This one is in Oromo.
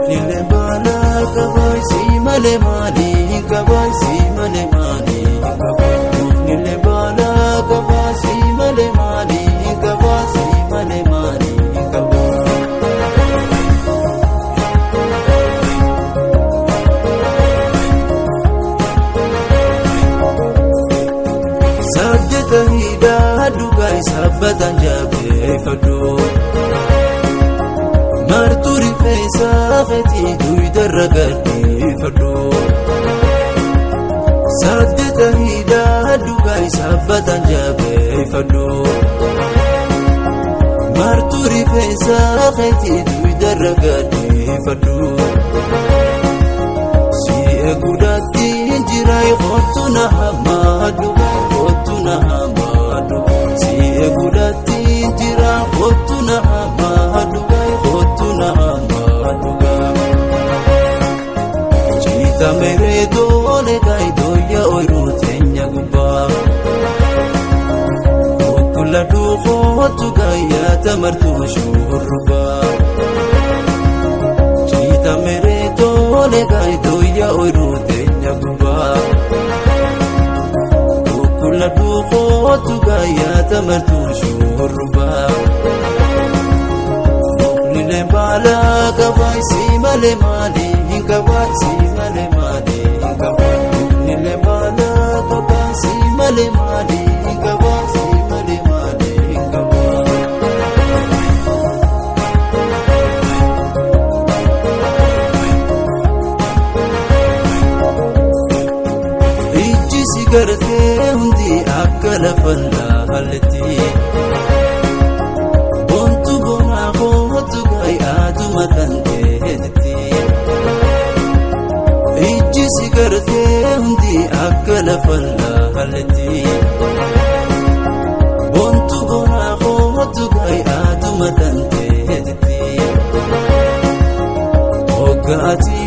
Nile bala kabay si male mali kabay si male mali kabay Nile bala kabay si male mali kabay si male mali kabay Sajjata hida dugai sabbatan jabe fadu Marturi fesa feti duidarragati fadu Sajjata hida dugai sabbatan jabe fadu Marturi fesa feti duidarragati fadu Si egudati jirai khotuna hamadu khotuna hamadu Si egudati jirai khotuna hamadu khotuna hamadu Chita mere dole gaido ya oiru tenya guba Kula du khotu gaya tamartu shurba Chita mere dole gaido ya oiru tenya guba Kula du khotu gaya tamartu shurba Nile bala kabay si male mali kabay si male mali kabay Nile bala kabay si male mali kabay si male mali kabay Ijji sigarte hundi akkala falla halti Bontu bona khotu gai aduma tante Ijji sigarte hundi akkala falla halti Bontu bona khotu gai aduma tante Ogati